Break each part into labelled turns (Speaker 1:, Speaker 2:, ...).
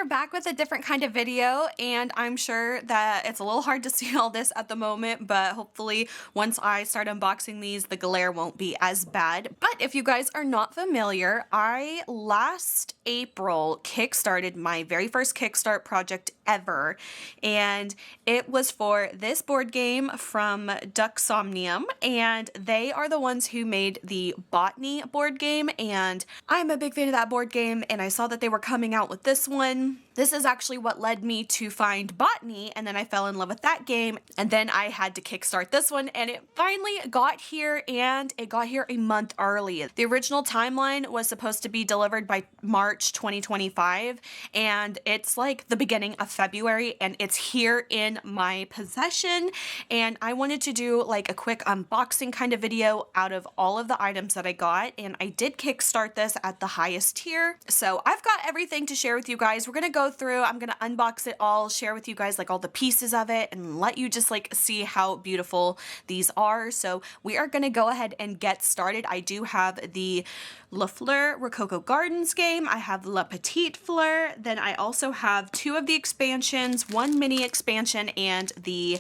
Speaker 1: are back with a different kind of video, and I'm sure that it's a little hard to see all this at the moment, but hopefully once I start unboxing these, the glare won't be as bad. But if you guys are not familiar, I last April kickstarted my very first Kickstart project ever, and it was for this board game from Dux Somnium, and they are the ones who made the Botany board game, and I'm a big fan of that board game, and I saw that they were coming out with this one. This is actually what led me to find Botany, and then I fell in love with that game, and then I had to kickstart this one, and it finally got here, and it got here a month early. The original timeline was supposed to be delivered by March 2025, and it's like the beginning of February, and it's here in my possession, and I wanted to do like a quick unboxing kind of video out of all of the items that I got, and I did kickstart this at the highest tier, so I've got everything to share with you guys. We're gonna go through, I'm gonna unbox it all, share with you guys like all the pieces of it, and let you just like see how beautiful these are. So we are gonna go ahead and get started. I do have the La Fleur Rococo Gardens game, I have La Petite Fleur, then I also have two of the expansions, one mini expansion, and the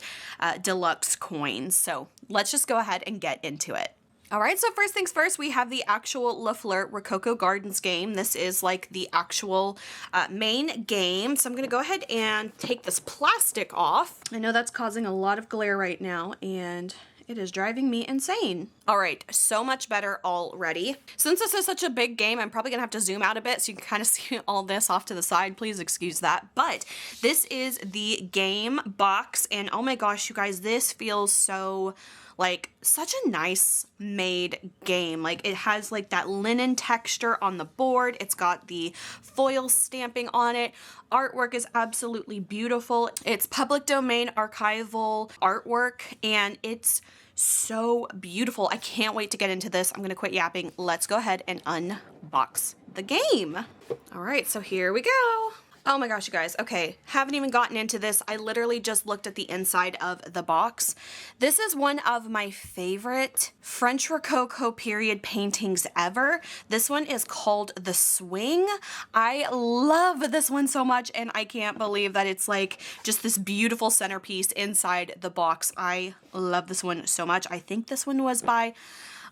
Speaker 1: deluxe coins. So let's just go ahead and get into it. All right, so first things first, we have the actual La Fleur Rococo Gardens game. This is like the actual main game. So I'm gonna go ahead and take this plastic off. I know that's causing a lot of glare right now, and it is driving me insane. All right, so much better already. Since this is such a big game, I'm probably gonna have to zoom out a bit so you can kind of see all this off to the side. Please excuse that. But this is the game box, and oh my gosh, you guys, this feels so like such a nice made game. Like it has like that linen texture on the board. It's got the foil stamping on it. Artwork is absolutely beautiful. It's public domain archival artwork, and it's so beautiful. I can't wait to get into this. I'm gonna quit yapping. Let's go ahead and unbox the game. All right, so here we go. Oh my gosh, you guys. Okay, haven't even gotten into this. I literally just looked at the inside of the box. This is one of my favorite French Rococo period paintings ever. This one is called The Swing. I love this one so much, and I can't believe that it's like just this beautiful centerpiece inside the box. I love this one so much. I think this one was by,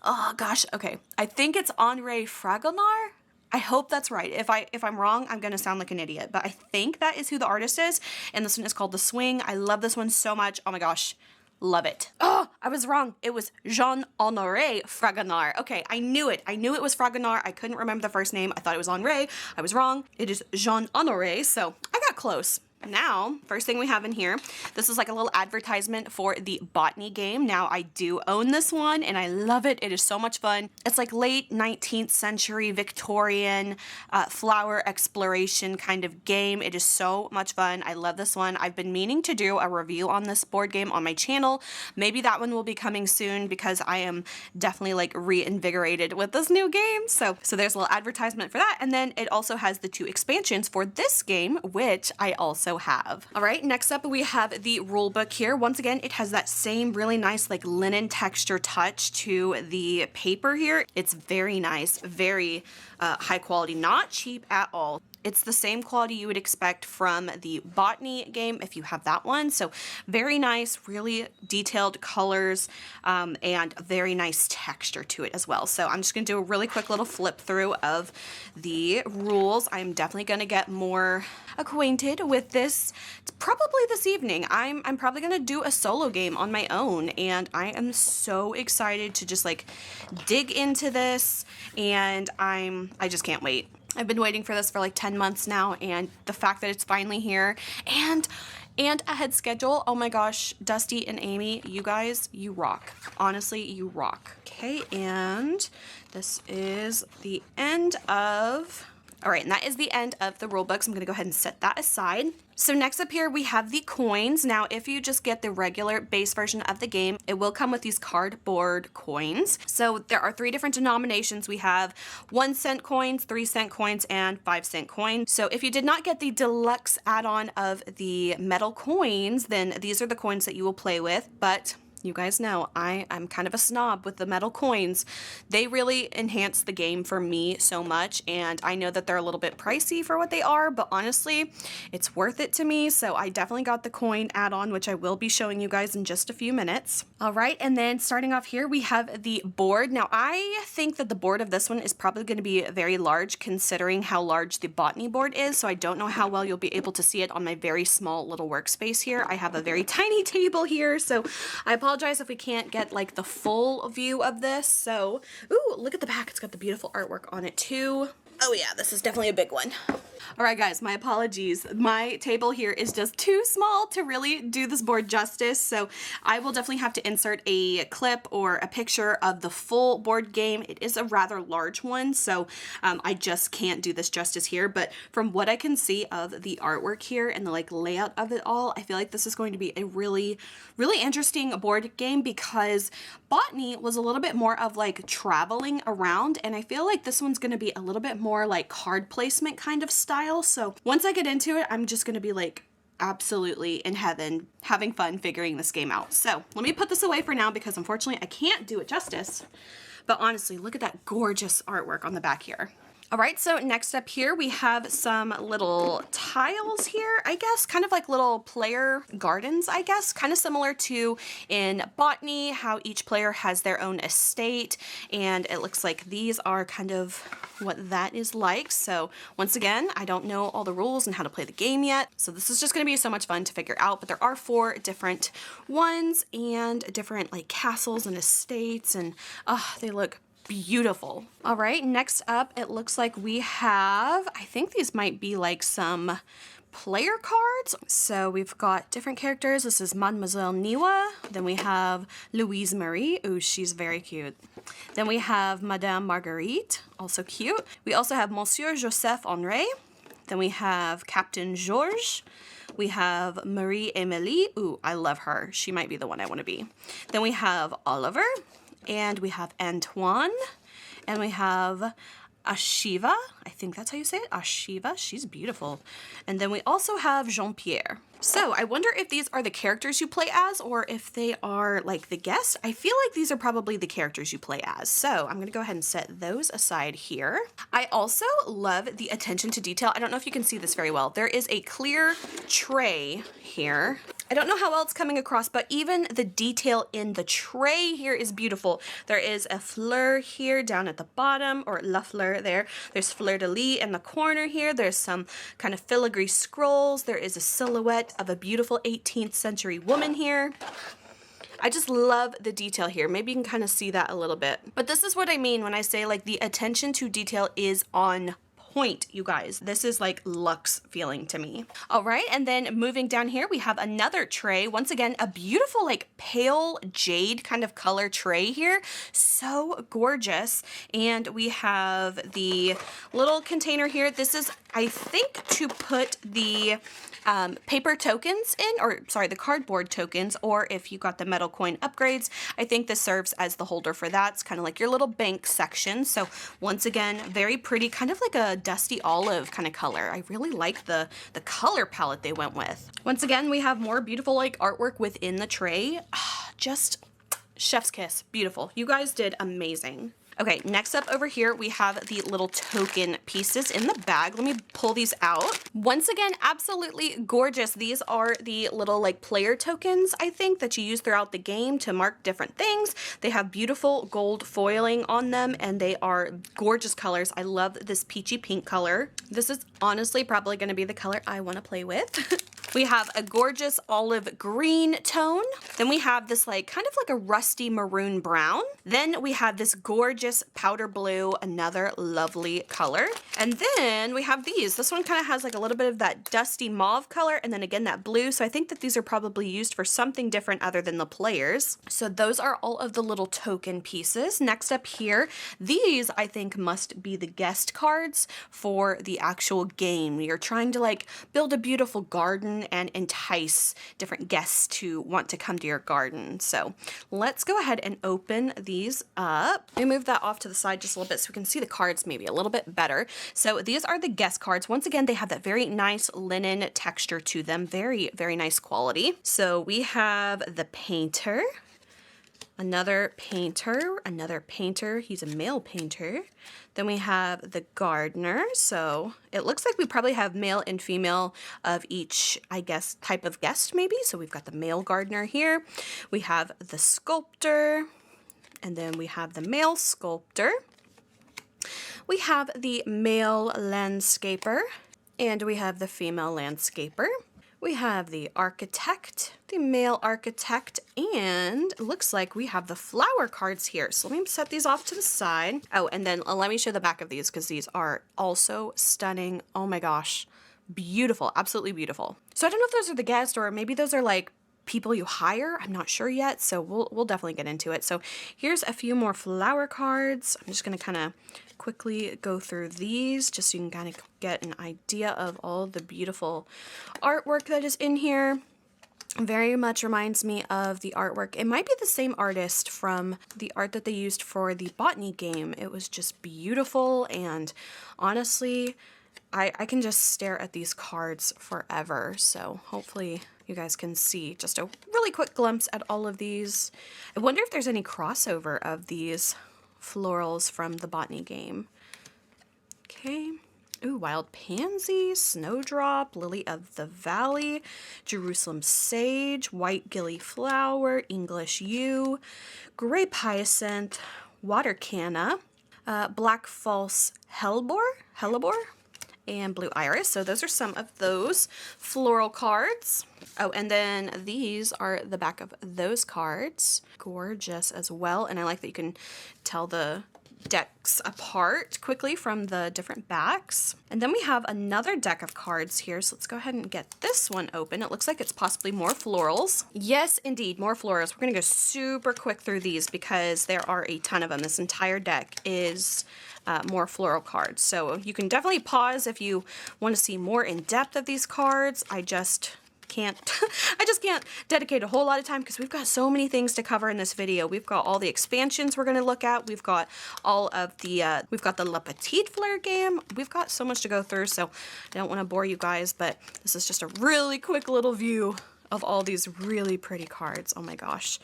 Speaker 1: oh gosh, okay. I think it's Henri Fragonard. I hope that's right. If I'm wrong, I'm gonna sound like an idiot, but I think that is who the artist is, and this one is called The Swing. I love this one so much. Oh my gosh, love it. Oh, I was wrong. It was Jean-Honoré Fragonard. Okay, I knew it. I knew it was Fragonard. I couldn't remember the first name. I thought it was Henri. I was wrong. It is Jean-Honoré, so I got close. Now, first thing we have in here, this is like a little advertisement for the Botany game. Now, I do own this one, and I love it. It is so much fun. It's like late 19th century Victorian flower exploration kind of game. It is so much fun. I love this one. I've been meaning to do a review on this board game on my channel. Maybe that one will be coming soon because I am definitely like reinvigorated with this new game. So there's a little advertisement for that. And then it also has the two expansions for this game, which I also have. All right, next up we have the rule book here. Once again, it has that same really nice like linen texture touch to the paper here. It's very nice, very high quality, not cheap at all. It's the same quality you would expect from the Botany game if you have that one. So very nice, really detailed colors, and very nice texture to it as well. So I'm just gonna do a really quick little flip through of the rules. I'm definitely gonna get more acquainted with this probably this evening. I'm probably gonna do a solo game on my own, and I am so excited to just like dig into this, and I just can't wait. I've been waiting for this for like 10 months now, and the fact that it's finally here and ahead schedule, oh my gosh, Dusty and Amy, you guys, you rock. Honestly, you rock. Okay, and this is the end of, all right, and that is the end of the rule books. I'm gonna go ahead and set that aside. So next up here, we have the coins. Now, if you just get the regular base version of the game, it will come with these cardboard coins. So there are 3 different denominations. We have 1-cent coins, 3-cent coins, and 5-cent coins. So if you did not get the deluxe add-on of the metal coins, then these are the coins that you will play with. But You guys know I'm kind of a snob with the metal coins. They really enhance the game for me so much, and I know that they're a little bit pricey for what they are, but honestly, it's worth it to me. So I definitely got the coin add-on, which I will be showing you guys in just a few minutes. All right, and then starting off here, we have the board. Now, I think that the board of this one is probably going to be very large considering how large the botany board is, so I don't know how well you'll be able to see it on my very small little workspace here. I have a very tiny table here, so I apologize if we can't get like the full view of this. So, ooh, look at the back. It's got the beautiful artwork on it too. Oh yeah, this is definitely a big one. All right, guys, my apologies. My table here is just too small to really do this board justice, so I will definitely have to insert a clip or a picture of the full board game. It is a rather large one, so I just can't do this justice here, but from what I can see of the artwork here and the like layout of it all, I feel like this is going to be a really interesting board game because Botany was a little bit more of like traveling around, and I feel like this one's going to be a little bit more like card placement kind of style. So once I get into it, I'm just going to be like absolutely in heaven, having fun figuring this game out. So let me put this away for now because unfortunately I can't do it justice. But honestly, look at that gorgeous artwork on the back here. All right, so next up here, we have some little tiles here, I guess, kind of like little player gardens, I guess, kind of similar to in Botany, how each player has their own estate, and it looks like these are kind of what that is like. So once again, I don't know all the rules and how to play the game yet, so this is just gonna be so much fun to figure out, but there are 4 different ones and different like castles and estates, and they look beautiful. All right, next up, it looks like we have, I think these might be like some player cards. So we've got different characters. This is Mademoiselle Niwa. Then we have Louise Marie. Ooh, she's very cute. Then we have Madame Marguerite, also cute. We also have Monsieur Joseph Henri. Then we have Captain Georges. We have Marie Emilie. Ooh, I love her. She might be the one I want to be. Then we have Oliver. And we have Antoine, and we have Ashiva. I think that's how you say it, Ashiva. She's beautiful. And then we also have Jean-Pierre. So I wonder if these are the characters you play as or if they are like the guests. I feel like these are probably the characters you play as. So I'm gonna go ahead and set those aside here. I also love the attention to detail. I don't know if you can see this very well. There is a clear tray here. I don't know how well it's coming across, but even the detail in the tray here is beautiful. There is a fleur here down at the bottom, or la fleur there. There's fleur de lis in the corner here. There's some kind of filigree scrolls. There is a silhouette of a beautiful 18th century woman here. I just love the detail here. Maybe you can kind of see that a little bit. But this is what I mean when I say like the attention to detail is on point, you guys. This is like luxe feeling to me. All right, and then moving down here, we have another tray. Once again, a beautiful like pale jade kind of color tray here. So gorgeous. And we have the little container here. This is, I think, to put the paper tokens in, or sorry, the cardboard tokens, or if you got the metal coin upgrades, I think this serves as the holder for that. It's kind of like your little bank section. So once again, very pretty, kind of like a dusty olive kind of color. I really like the color palette they went with. Once again, we have more beautiful like artwork within the tray. Just chef's kiss, beautiful. You guys did amazing. Okay, next up over here, we have the little token pieces in the bag. Let me pull these out. Once again, absolutely gorgeous. These are the little like player tokens, I think, that you use throughout the game to mark different things. They have beautiful gold foiling on them, and they are gorgeous colors. I love this peachy pink color. This is honestly probably gonna be the color I wanna play with. We have a gorgeous olive green tone. Then we have this like kind of like a rusty maroon brown. Then we have this gorgeous powder blue, another lovely color. And then we have these. This one kind of has like a little bit of that dusty mauve color, and then again that blue. So I think that these are probably used for something different other than the players. So those are all of the little token pieces. Next up here, these I think must be the guest cards for the actual game. You're trying to like build a beautiful garden and entice different guests to want to come to your garden. So let's go ahead and open these up. Let me move that off to the side just a little bit so we can see the cards maybe a little bit better. So these are the guest cards. Once again, they have that very nice linen texture to them. Very, very nice quality. So we have the painter. Another painter. He's a male painter. Then we have the gardener. So it looks like we probably have male and female of each, I guess, type of guest maybe. So we've got the male gardener here. We have the sculptor, and then we have the male sculptor. We have the male landscaper, and we have the female landscaper. We have the architect, the male architect, and it looks like we have the flower cards here. So let me set these off to the side. Oh, and then let me show the back of these because these are also stunning. Oh my gosh, beautiful, absolutely beautiful. So I don't know if those are the guests or maybe those are like people you hire. I'm not sure yet, so we'll definitely get into it. So here's a few more flower cards. I'm just gonna kind of quickly go through these just so you can kind of get an idea of all the beautiful artwork that is in here. Very much reminds me of the artwork. It might be the same artist from the art that they used for the botany game. It was just beautiful, and honestly, I can just stare at these cards forever. So hopefully you guys can see just a really quick glimpse at all of these. I wonder if there's any crossover of these florals from the botany game. Okay. Ooh, wild pansy, snowdrop, lily of the valley, Jerusalem sage, white gillyflower, English yew, grape hyacinth, water canna, black false hellebore, and blue iris. So those are some of those floral cards. Oh, and then these are the back of those cards. Gorgeous as well. And I like that you can tell the decks apart quickly from the different backs. And then we have another deck of cards here. So let's go ahead and get this one open. It looks like it's possibly more florals. Yes, indeed, more florals. We're gonna go super quick through these because there are a ton of them. This entire deck is more floral cards. So you can definitely pause if you want to see more in depth of these cards. I just can't dedicate a whole lot of time because we've got so many things to cover in this video. We've got all the expansions we're going to look at. We've got all of the we've got the La Petite Fleur game. We've got so much to go through, so I don't want to bore you guys, but this is just a really quick little view of all these really pretty cards. Oh my gosh.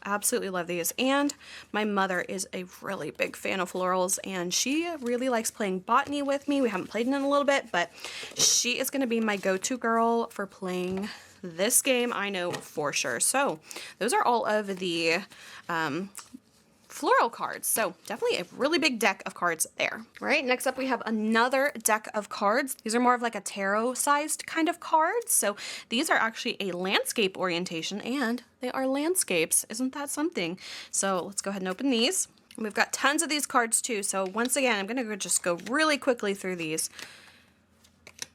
Speaker 1: Absolutely love these. And my mother is a really big fan of florals, and she really likes playing botany with me. We haven't played in a little bit, but she is going to be my go-to girl for playing this game, I know for sure. So those are all of the floral cards. So definitely a really big deck of cards there. All right, next up we have another deck of cards. These are more of like a tarot sized kind of cards. So these are actually a landscape orientation, and they are landscapes. Isn't that something? So let's go ahead and open these. We've got tons of these cards too. So once again, I'm gonna just go really quickly through these.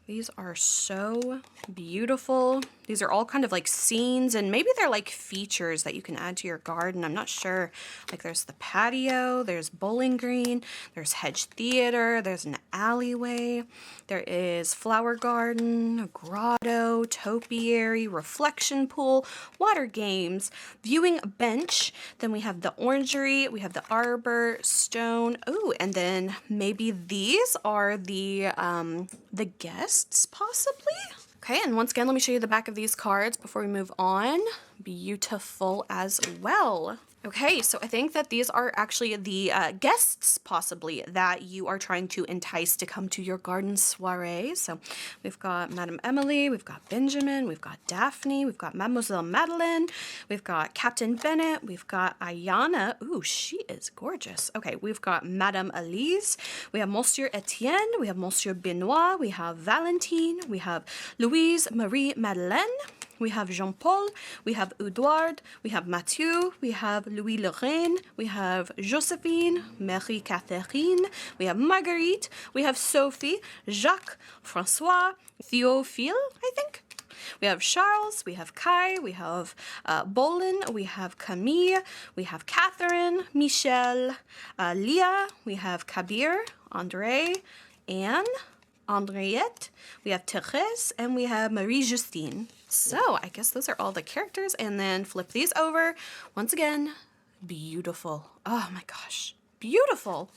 Speaker 1: These are so beautiful. These are all kind of like scenes, and maybe they're like features that you can add to your garden. I'm not sure. Like there's the patio, there's Bowling Green, there's Hedge Theater, there's an alleyway, there is flower garden, grotto, topiary, reflection pool, water games, viewing bench. Then we have the orangery, we have the arbor, stone. Oh, and then maybe these are the guests possibly. Okay, and once again, let me show you the back of these cards before we move on. Beautiful as well. Okay, so I think that these are actually the guests, possibly, that you are trying to entice to come to your garden soiree. So we've got Madame Emily, we've got Benjamin, we've got Daphne, we've got Mademoiselle Madeline, we've got Captain Bennett, we've got Ayana. Ooh, she is gorgeous. Okay, we've got Madame Elise, we have Monsieur Etienne, we have Monsieur Benoit, we have Valentine, we have Louise Marie Madeleine, we have Jean-Paul, we have Edouard, we have Mathieu, we have Louis-Lorraine, we have Josephine, Marie-Catherine, we have Marguerite, we have Sophie, Jacques, Francois, Théophile, I think. We have Charles, we have Kai, we have Bolin, we have Camille, we have Catherine, Michelle, Leah, we have Kabir, André, Anne, Andriette, we have Therese, and we have Marie-Justine. So I guess those are all the characters, and then flip these over. Once again, beautiful. Oh my gosh, beautiful.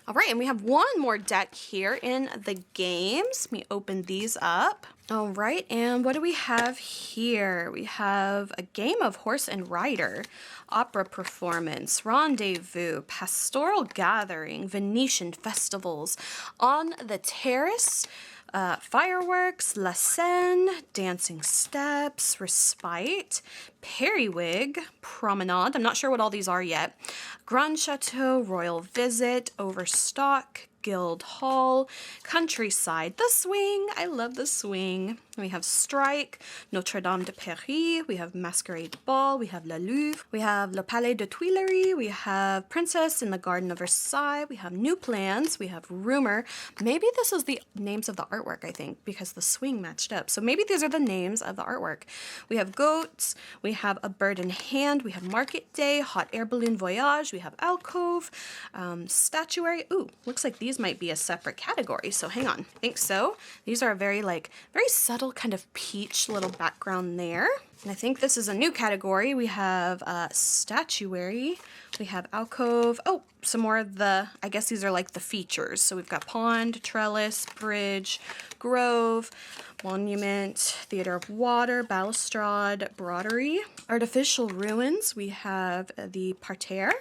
Speaker 1: All right, and we have one more deck here in the games. Let me open these up. All right, and what do we have here? We have a game of horse and rider, opera performance, rendezvous, pastoral gathering, Venetian festivals, on the terrace, fireworks, la scène, dancing steps, respite, periwig, promenade. I'm not sure what all these are yet. Grand Chateau, royal visit, overstock, Guild Hall, Countryside, the swing. I love the swing. We have Strike, Notre Dame de Paris. We have Masquerade Ball. We have La Louvre. We have Le Palais de Tuileries. We have Princess in the Garden of Versailles. We have New Plans. We have Rumor. Maybe this is the names of the artwork, I think, because the swing matched up. So maybe these are the names of the artwork. We have Goats. We have A Bird in Hand. We have Market Day, Hot Air Balloon Voyage. We have Alcove, Statuary. Ooh, looks like these might be a separate category. So hang on. I think so. These are very subtle kind of peach little background there. And I think this is a new category. We have statuary, we have alcove. Oh, some more of the, I guess these are like the features. So we've got pond, trellis, bridge, grove, monument, theater of water, balustrade, broderie, artificial ruins. We have the parterre,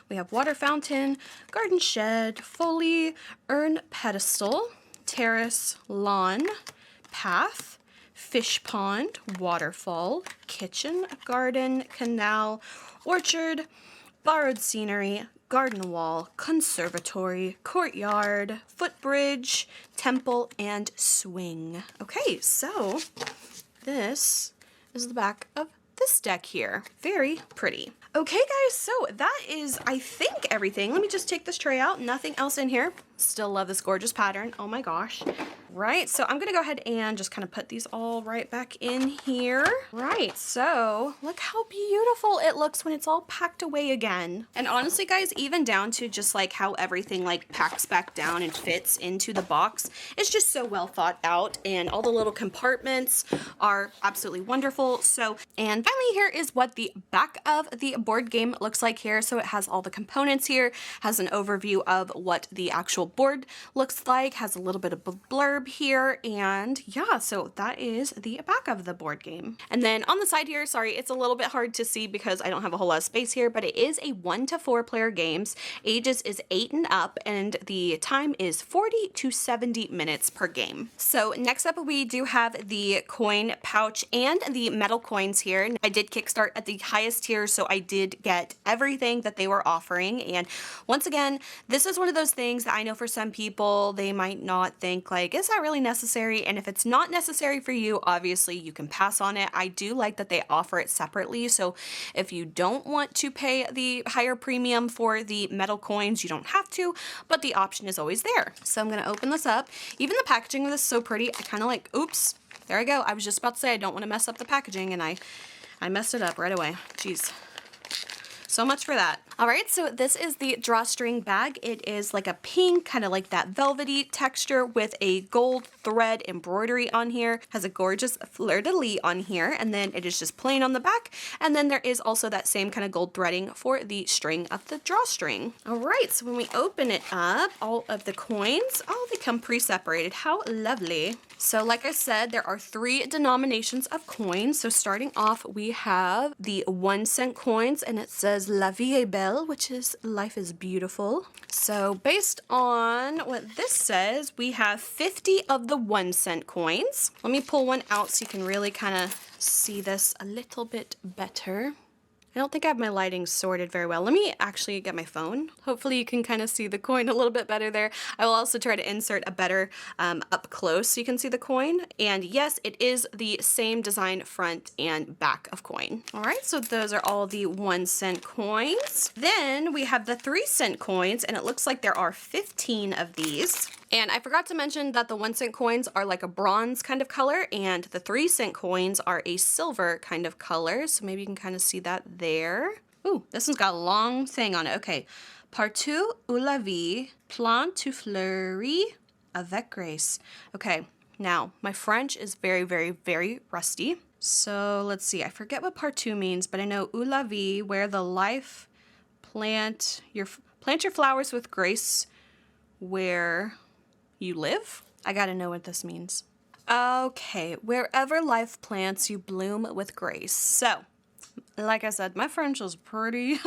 Speaker 1: we have water fountain, garden shed, foley, urn pedestal, terrace, lawn, path, fish pond, waterfall, kitchen, garden, canal, orchard, borrowed scenery, garden wall, conservatory, courtyard, footbridge, temple, and swing. Okay, so this is the back of this deck here. Very pretty. Okay, guys, so that is, I think, everything. Let me just take this tray out. Nothing else in here. Still love this gorgeous pattern. Oh my gosh. Right, so I'm gonna go ahead and just kind of put these all right back in here. Right, so look how beautiful it looks when it's all packed away again. And honestly, guys, even down to just like how everything like packs back down and fits into the box, it's just so well thought out, and all the little compartments are absolutely wonderful. So, and finally, here is what the back of the board game looks like here. So it has all the components here, has an overview of what the actual board looks like, has a little bit of blurb here, and yeah, so that is the back of the board game. And then on the side here, sorry, it's a little bit hard to see because I don't have a whole lot of space here, but it is a 1 to 4 player games. Ages is 8 and up, and the time is 40 to 70 minutes per game. So next up, we do have the coin pouch and the metal coins here. I did kickstart at the highest tier, so I did get everything that they were offering. And once again, this is one of those things that I know for some people, they might not think like, is that really necessary? And if it's not necessary for you, obviously you can pass on it. I do like that they offer it separately. So if you don't want to pay the higher premium for the metal coins, you don't have to, but the option is always there. So I'm going to open this up. Even the packaging of this is so pretty. I kind of like, oops, there I go. I was just about to say I don't want to mess up the packaging, and I messed it up right away. Jeez. So much for that. All right, so this is the drawstring bag. It is like a pink, kind of like that velvety texture with a gold thread embroidery on here. Has a gorgeous fleur-de-lis on here, and then it is just plain on the back. And then there is also that same kind of gold threading for the string of the drawstring. All right, so when we open it up, all of the coins, oh, they come pre-separated. How lovely. So like I said, there are 3 denominations of coins. So starting off, we have the 1-cent coins, and it says La vie est belle, which is life is beautiful. So based on what this says, we have 50 of the 1-cent coins. Let me pull one out so you can really kind of see this a little bit better. I don't think I have my lighting sorted very well. Let me actually get my phone. Hopefully you can kind of see the coin a little bit better there. I will also try to insert a better up close so you can see the coin. And yes, it is the same design front and back of coin. All right, so those are all the 1-cent coins. Then we have the 3-cent coins, and it looks like there are 15 of these. And I forgot to mention that the 1-cent coins are like a bronze kind of color, and the 3-cent coins are a silver kind of color. So maybe you can kind of see that there. Ooh, this one's got a long thing on it. Okay. Partout où la vie, plein to fleurir avec grace. Okay, now my French is very, very, very rusty. So let's see. I forget what partout means, but I know où la vie, where the life plant your flowers with grace where you live. I gotta know what this means. Okay, wherever life plants, you bloom with grace. So, like I said, my French is pretty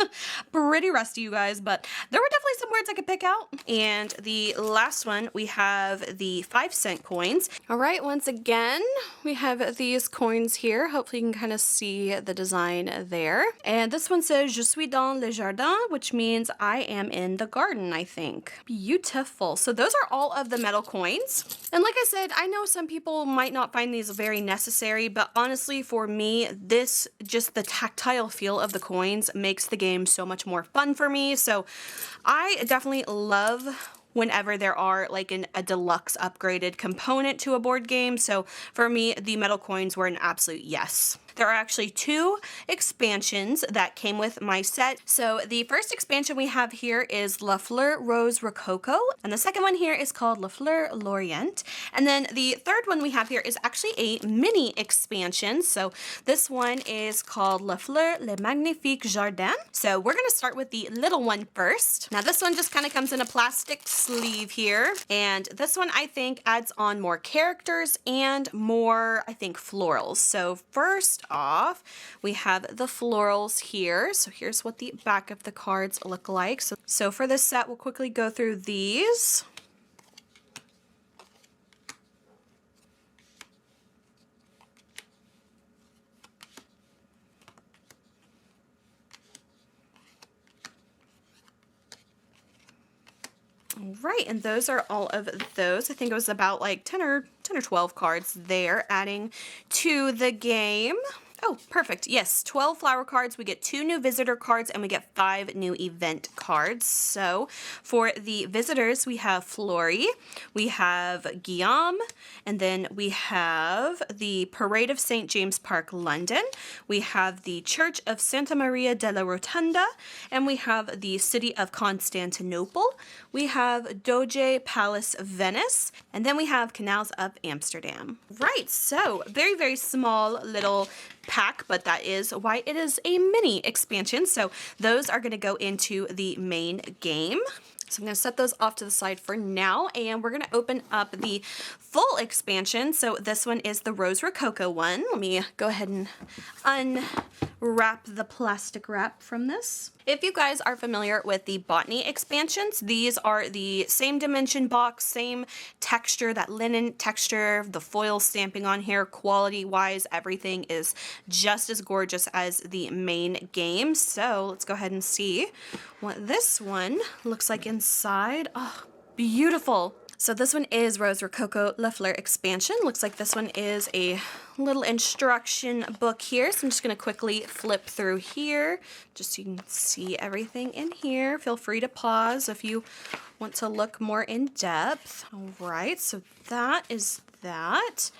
Speaker 1: rusty, you guys, but there were definitely some words I could pick out. And the last one, we have the 5-cent coins. All right, once again, we have these coins here. Hopefully you can kind of see the design there. And this one says, Je suis dans le jardin, which means I am in the garden, I think. Beautiful. So those are all of the metal coins. And like I said, I know some people might not find these very necessary, but honestly, for me, just the tactile feel of the coins makes the game so much more fun for me. So I definitely love whenever there are like a deluxe upgraded component to a board game. So for me, the metal coins were an absolute yes. There are actually 2 expansions that came with my set. So the first expansion we have here is La Fleur Rose Rococo, and the second one here is called La Fleur L'Orient. And then the third one we have here is actually a mini expansion. So this one is called La Fleur Le Magnifique Jardin. So we're gonna start with the little one first. Now this one just kind of comes in a plastic sleeve here, and this one I think adds on more characters and more, I think, florals. So first off, we have the florals here. So here's what the back of the cards look like. So for this set, we'll quickly go through these. All right, and those are all of those. I think it was about like 10 or 12 cards there adding to the game. Oh, perfect. Yes, 12 flower cards. We get 2 new visitor cards and we get 5 new event cards. So for the visitors, we have Flory, we have Guillaume, and then we have the Parade of St. James Park, London. We have the Church of Santa Maria della Rotunda, and we have the City of Constantinople. We have Doge Palace, Venice, and then we have Canals of Amsterdam. Right, so very small little pack, but that is why it is a mini expansion. So those are going to go into the main game. So I'm going to set those off to the side for now, and we're going to open up the full expansion. So this one is the Rose Rococo one. Let me go ahead and unwrap the plastic wrap from this. If you guys are familiar with the Botany expansions, these are the same dimension box, same texture, that linen texture, the foil stamping on here, quality-wise, everything is just as gorgeous as the main game. So let's go ahead and see what this one looks like inside. Oh, beautiful. So this one is Rose Rococo La Fleur expansion. Looks like this one is a little instruction book here. So I'm just going to quickly flip through here just so you can see everything in here. Feel free to pause if you want to look more in depth. All right, so that is that.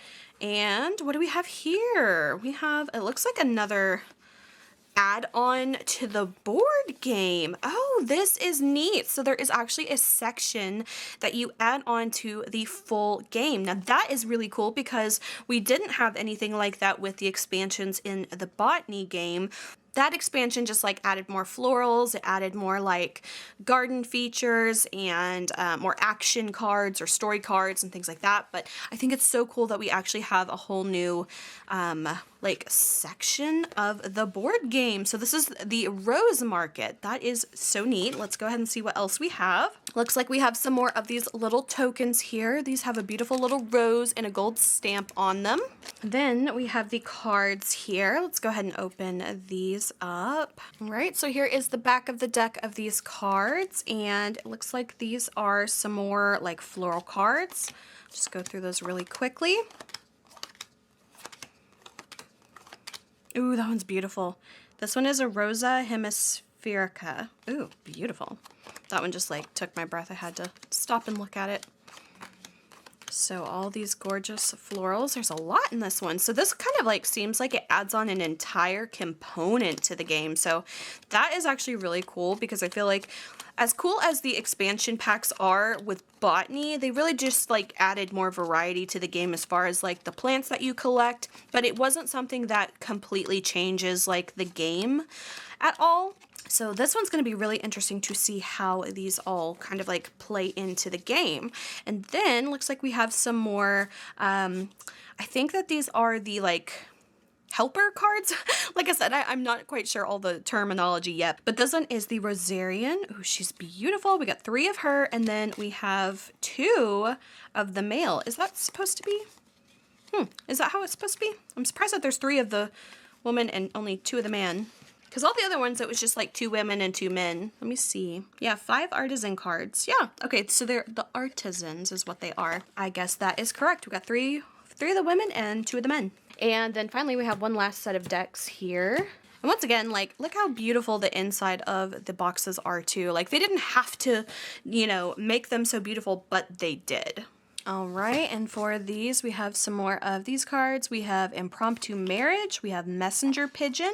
Speaker 1: And what do we have here? We have, it looks like another add-on to the board game. Oh, this is neat. So there is actually a section that you add on to the full game. Now that is really cool because we didn't have anything like that with the expansions in the Botany game. That expansion just like added more florals, it added more like garden features and more action cards or story cards and things like that. But I think it's so cool that we actually have a whole new like section of the board game. So this is the Rose Market. That is so neat. Let's go ahead and see what else we have. Looks like we have some more of these little tokens here. These have a beautiful little rose and a gold stamp on them. Then we have the cards here. Let's go ahead and open these up. All right, so here is the back of the deck of these cards, and it looks like these are some more like floral cards. Just go through those really quickly. Ooh, that one's beautiful. This one is a Rosa Hemispherica. Ooh, beautiful. That one just like took my breath. I had to stop and look at it. So all these gorgeous florals. There's a lot in this one. So this kind of like seems like it adds on an entire component to the game. So that is actually really cool because I feel like as cool as the expansion packs are with Botany, they really just like added more variety to the game as far as like the plants that you collect, but it wasn't something that completely changes like the game at all. So this one's going to be really interesting to see how these all kind of like play into the game. And then looks like we have some more, I think that these are the like helper cards. Like I said, I'm not quite sure all the terminology yet, but this one is the Rosarian. Oh, she's beautiful. We got 3 of her, and then we have 2 of the male. Is that supposed to be? Is that how it's supposed to be? I'm surprised that there's 3 of the woman and only 2 of the man. Because all the other ones, it was just like 2 women and 2 men. Let me see. Yeah, 5 artisan cards. Yeah. Okay, so they're the artisans is what they are. I guess that is correct. We got 3 of the women and 2 of the men. And then finally we have one last set of decks here. And once again, like, look how beautiful the inside of the boxes are too. Like, they didn't have to, you know, make them so beautiful, but they did. All right, and for these, we have some more of these cards. We have Impromptu Marriage, we have Messenger Pigeon,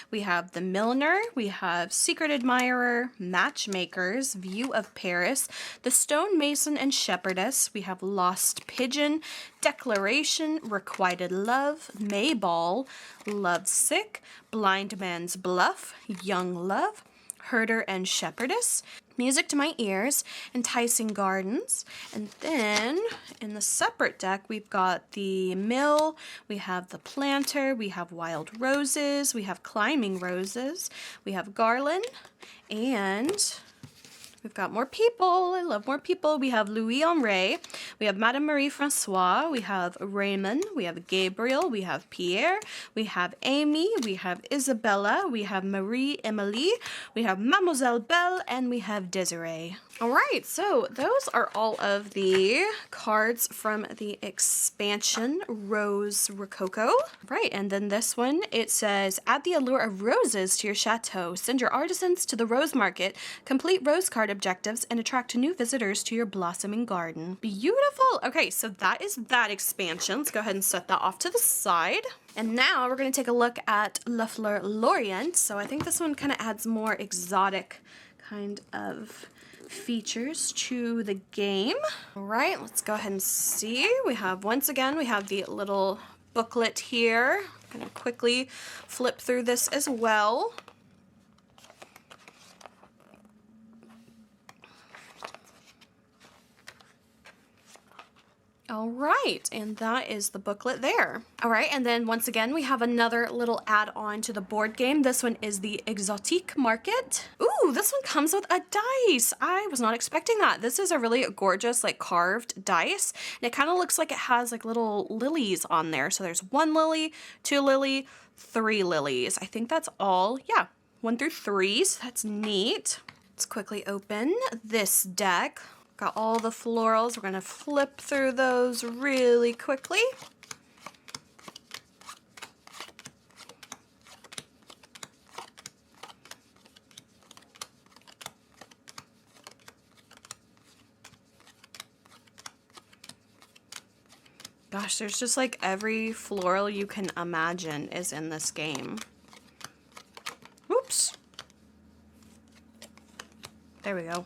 Speaker 1: we have The Milliner, we have Secret Admirer, Matchmakers, View of Paris, The Stone Mason and Shepherdess, we have Lost Pigeon, Declaration, Requited Love, Mayball, Lovesick, Blind Man's Bluff, Young Love, Herder and Shepherdess, Music to My Ears, Enticing Gardens, and then in the separate deck we've got the Mill, we have the Planter, we have Wild Roses, we have Climbing Roses, we have Garland, and we've got more people. I love more people. We have Louis Henri, we have Madame Marie Francois, we have Raymond, we have Gabriel, we have Pierre, we have Amy, we have Isabella, we have Marie Emilie, we have Mademoiselle Belle, and we have Desiree. All right, so those are all of the cards from the expansion Rose Rococo. Right, and then this one, it says, add the allure of roses to your chateau. Send your artisans to the rose market, complete rose card objectives, and attract new visitors to your blossoming garden. Beautiful. Okay, so that is that expansion. Let's go ahead and set that off to the side. And now we're going to take a look at La Fleur Lorient. So I think this one kind of adds more exotic kind of features to the game. All right, let's go ahead and see. We have, once again, we have the little booklet here. I'm going to quickly flip through this as well. All right, and that is the booklet there. All right, and then once again, we have another little add-on to the board game. This one is the Exotique Market. Ooh, this one comes with a dice. I was not expecting that. This is a really gorgeous, like, carved dice, and it kind of looks like it has, like, little lilies on there. So there's 1 lily, 2 lily, 3 lilies. I think that's all. Yeah, 1 through 3, so that's neat. Let's quickly open this deck. Got all the florals. We're going to flip through those really quickly. Gosh, there's just like every floral you can imagine is in this game. Oops. There we go.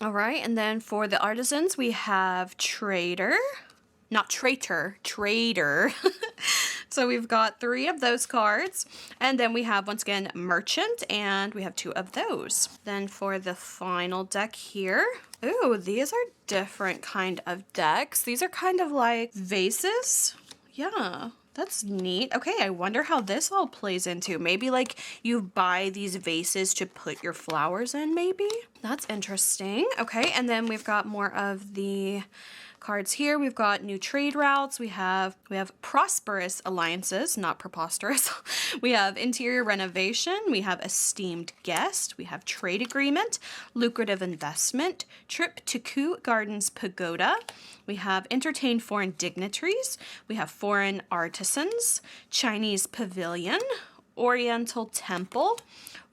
Speaker 1: All right, and then for the artisans, we have Trader, not Traitor, Trader. So we've got 3 of those cards, and then we have, once again, Merchant, and we have 2 of those. Then for the final deck here, ooh, these are different kind of decks. These are kind of like vases. Yeah. That's neat. Okay, I wonder how this all plays into. Maybe like you buy these vases to put your flowers in, maybe? That's interesting. Okay, and then we've got more of the cards here. We've got new trade routes. We have prosperous alliances, not preposterous. We have interior renovation. We have esteemed guest. We have trade agreement, lucrative investment, trip to Kew Gardens Pagoda. We have entertain foreign dignitaries. We have foreign artisans, Chinese pavilion, Oriental temple,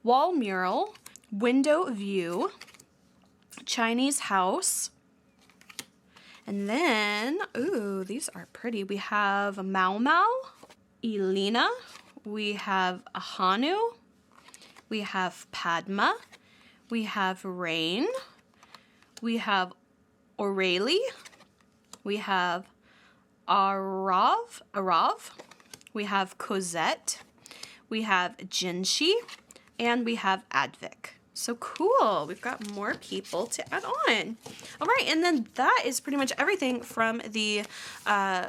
Speaker 1: wall mural, window view, Chinese house. And then, ooh, these are pretty. We have Mau Mau, Elena, we have Ahanu, we have Padma, we have Rain, we have Aurelie, we have Arav, we have Cosette, we have Jinshi, and we have Advic. So cool. We've got more people to add on. All right, and then that is pretty much everything from the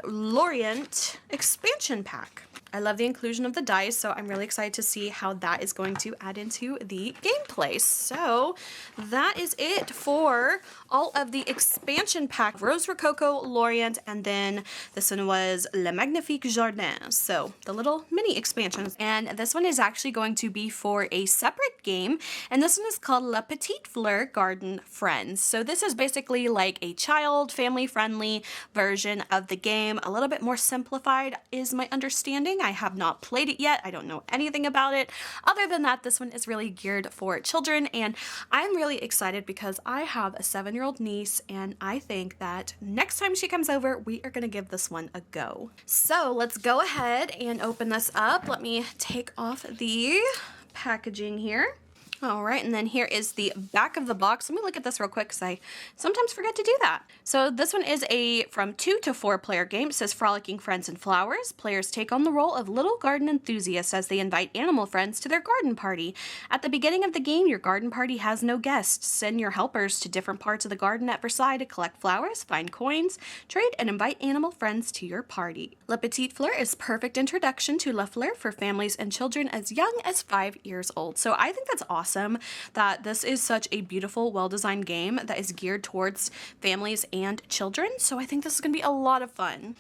Speaker 1: Lorient expansion pack. I love the inclusion of the dice, so I'm really excited to see how that is going to add into the gameplay. So that is it for all of the expansion pack. Rose Rococo, Lorient, and then this one was Le Magnifique Jardin. So the little mini expansions. And this one is actually going to be for a separate game, and this one is called La Petite Fleur Garden Friends. So this is basically like a child, family-friendly version of the game, a little bit more simplified is my understanding. I have not played it yet. I don't know anything about it. Other than that, this one is really geared for children, and I'm really excited because I have a 7-year-old niece, and I think that next time she comes over, we are going to give this one a go. So let's go ahead and open this up. Let me take off the packaging here. All right, and then here is the back of the box. Let me look at this real quick because I sometimes forget to do that. So this one is a from 2 to 4 player game. It says Frolicking Friends and Flowers. Players take on the role of little garden enthusiasts as they invite animal friends to their garden party. At the beginning of the game, your garden party has no guests. Send your helpers to different parts of the garden at Versailles to collect flowers, find coins, trade, and invite animal friends to your party. La Petite Fleur is perfect introduction to La Fleur for families and children as young as 5 years old. So I think that's awesome that this is such a beautiful, well-designed game that is geared towards families and children. So I think this is going to be a lot of fun.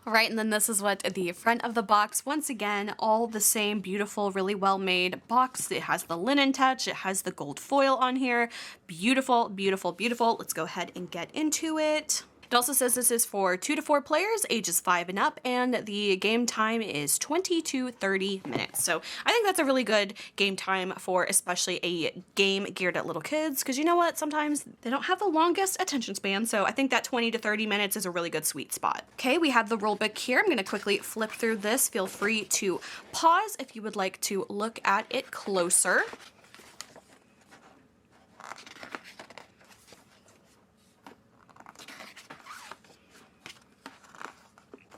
Speaker 1: All right, and then this is what the front of the box, once again, all the same beautiful, really well-made box. It has the linen touch. It has the gold foil on here. Beautiful, beautiful, beautiful. Let's go ahead and get into it. It also says this is for 2 to 4 players, ages 5 and up, and the game time is 20 to 30 minutes. So I think that's a really good game time for especially a game geared at little kids, because you know what? Sometimes they don't have the longest attention span, so I think that 20 to 30 minutes is a really good sweet spot. Okay, we have the rule book here. I'm going to quickly flip through this. Feel free to pause if you would like to look at it closer.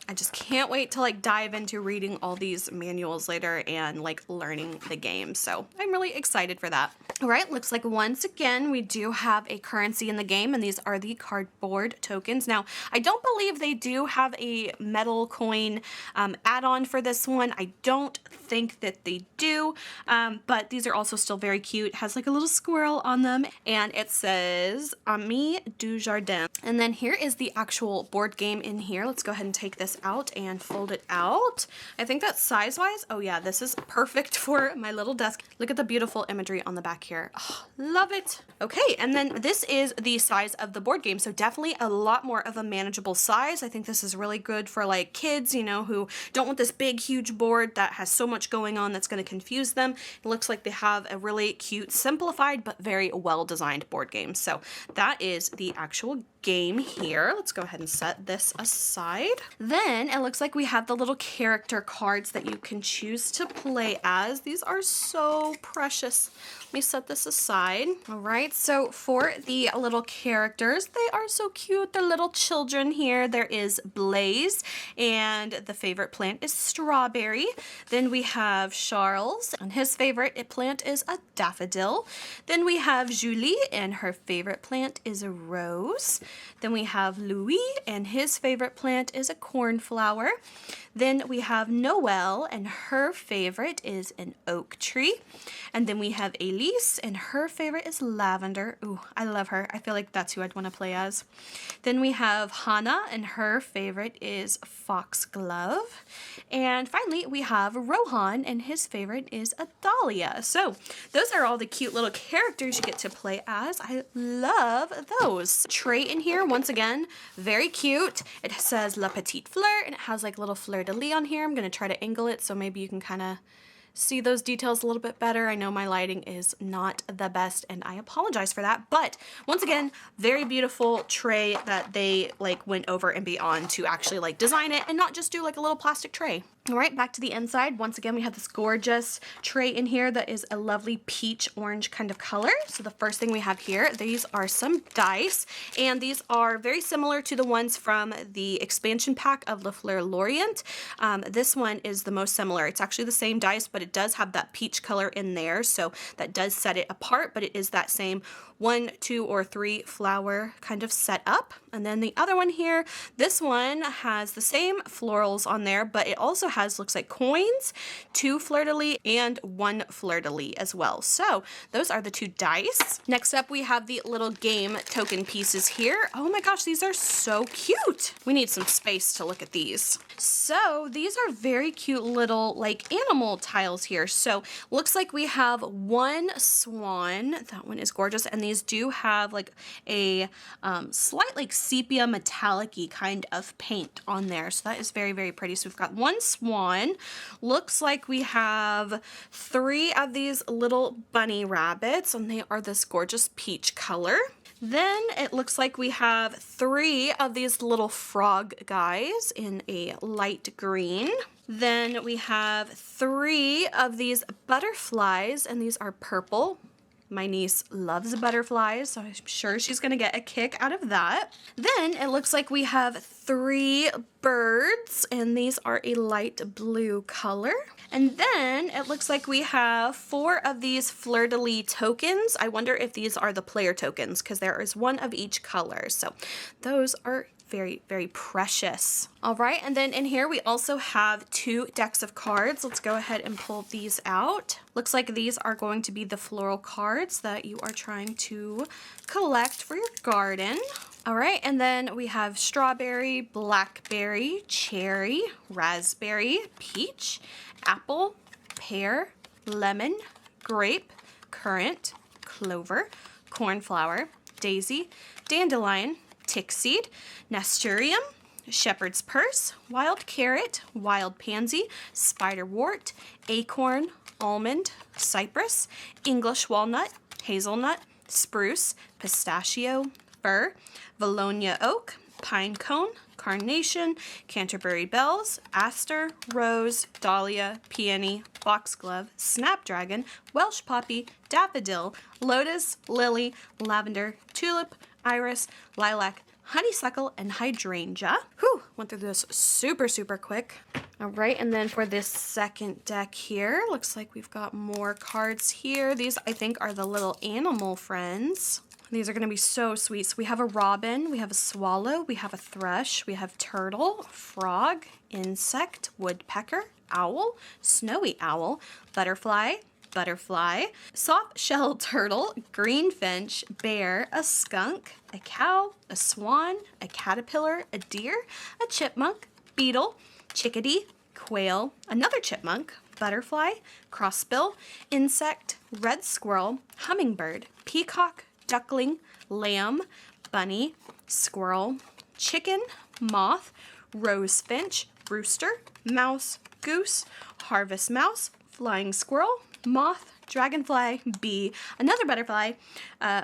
Speaker 1: I just can't wait to like dive into reading all these manuals later and like learning the game. So I'm really excited for that. All right, looks like once again we do have a currency in the game, and these are the cardboard tokens. Now, I don't believe they do have a metal coin add-on for this one. I don't think that they do, but these are also still very cute. It has like a little squirrel on them, and it says Ami du Jardin. And then here is the actual board game in here. Let's go ahead and take this out and fold it out. I think that size-wise, oh yeah, this is perfect for my little desk. Look at the beautiful imagery on the back here. Oh, love it. Okay, and then this is the size of the board game, so definitely a lot more of a manageable size. I think this is really good for like kids, you know, who don't want this big, huge board that has so much going on that's going to confuse them. It looks like they have a really cute, simplified, but very well-designed board game. So that is the actual game here. Let's go ahead and set this aside. Then it looks like we have the little character cards that you can choose to play as. These are so precious. Let me set this aside. All right, so for the little characters, they are so cute. They're little children here. There is Blaze, and the favorite plant is strawberry. Then we have Charles, and his favorite plant is a daffodil. Then we have Julie, and her favorite plant is a rose. Then we have Louis, and his favorite plant is a cornflower. Then we have Noelle, and her favorite is an oak tree. And then we have Elise, and her favorite is lavender. Ooh, I love her. I feel like that's who I'd want to play as. Then we have Hannah, and her favorite is foxglove. And finally, we have Rohan, and his favorite is a dahlia. So those are all the cute little characters you get to play as. I love those. Tray in here, once again, very cute. It says La Petite Fleur, and it has like little fleur de lis on here. I'm going to try to angle it so maybe you can kind of see those details a little bit better. I know my lighting is not the best and I apologize for that, but once again, very beautiful tray that they like went over and beyond to actually like design it and not just do like a little plastic tray. All right, back to the inside. Once again, we have this gorgeous tray in here that is a lovely peach orange kind of color. So the first thing we have here, these are some dice, and these are very similar to the ones from the expansion pack of Le Fleur Lorient. This one is the most similar. It's actually the same dice, but it does have that peach color in there, so that does set it apart, but it is that same 1, 2, or 3 flower kind of setup. And then the other one here, this one has the same florals on there, but it also has, looks like coins, 2 fleur-de-lis and 1 fleur-de-lis as well. So those are the 2 dice. Next up, we have the little game token pieces here. Oh my gosh, these are so cute. We need some space to look at these. So these are very cute little like animal tiles here. So looks like we have 1 swan. That one is gorgeous. And these do have like a slight like sepia metallic-y kind of paint on there. So that is very, very pretty. So we've got 1 swan. Looks like we have 3 of these little bunny rabbits, and they are this gorgeous peach color. Then it looks like we have 3 of these little frog guys in a light green. Then we have 3 of these butterflies, and these are purple. My niece loves butterflies, so I'm sure she's gonna get a kick out of that. Then it looks like we have 3 birds, and these are a light blue color. And then it looks like we have 4 of these fleur-de-lis tokens. I wonder if these are the player tokens, because there is 1 of each color. So those are very, very precious. All right, and then in here we also have 2 decks of cards. Let's go ahead and pull these out. Looks like these are going to be the floral cards that you are trying to collect for your garden. All right, and then we have strawberry, blackberry, cherry, raspberry, peach, apple, pear, lemon, grape, currant, clover, cornflower, daisy, dandelion, tickseed, nasturtium, shepherd's purse, wild carrot, wild pansy, spiderwort, acorn, almond, cypress, English walnut, hazelnut, spruce, pistachio, fir, Vallonia oak, pine cone, carnation, Canterbury bells, aster, rose, dahlia, peony, foxglove, snapdragon, Welsh poppy, daffodil, lotus, lily, lavender, tulip, iris, lilac, honeysuckle, and hydrangea. Whew, went through this super, super quick. All right, and then for this second deck here, looks like we've got more cards here. These, I think, are the little animal friends. These are going to be so sweet. So we have a robin, we have a swallow, we have a thrush, we have turtle, frog, insect, woodpecker, owl, snowy owl, butterfly, soft-shelled turtle, greenfinch, bear, a skunk, a cow, a swan, a caterpillar, a deer, a chipmunk, beetle, chickadee, quail, another chipmunk, butterfly, crossbill, insect, red squirrel, hummingbird, peacock, duckling, lamb, bunny, squirrel, chicken, moth, rosefinch, rooster, mouse, goose, harvest mouse, flying squirrel, moth, dragonfly, bee, another butterfly,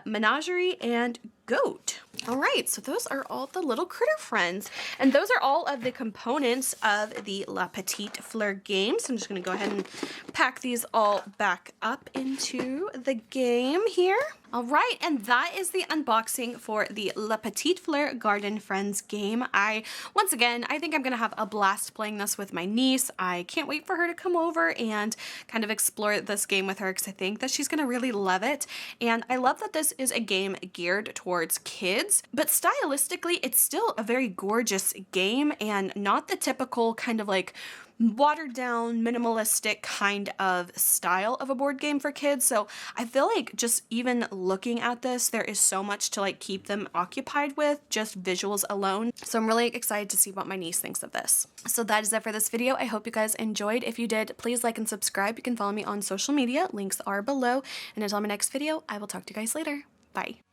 Speaker 1: menagerie, and goat. All right, so those are all the little critter friends, and those are all of the components of the La Petite Fleur game. So I'm just going to go ahead and pack these all back up into the game here. All right, and that is the unboxing for the La Petite Fleur Garden Friends game. Once again, I think I'm gonna have a blast playing this with my niece. I can't wait for her to come over and kind of explore this game with her because I think that she's gonna really love it. And I love that this is a game geared towards kids, but stylistically, it's still a very gorgeous game and not the typical kind of like watered down, minimalistic kind of style of a board game for kids. So I feel like just even looking at this, there is so much to like keep them occupied with, just visuals alone. So I'm really excited to see what my niece thinks of this. So that is it for this video. I hope you guys enjoyed. If you did, please like and subscribe. You can follow me on social media. Links are below. And until my next video, I will talk to you guys later. Bye.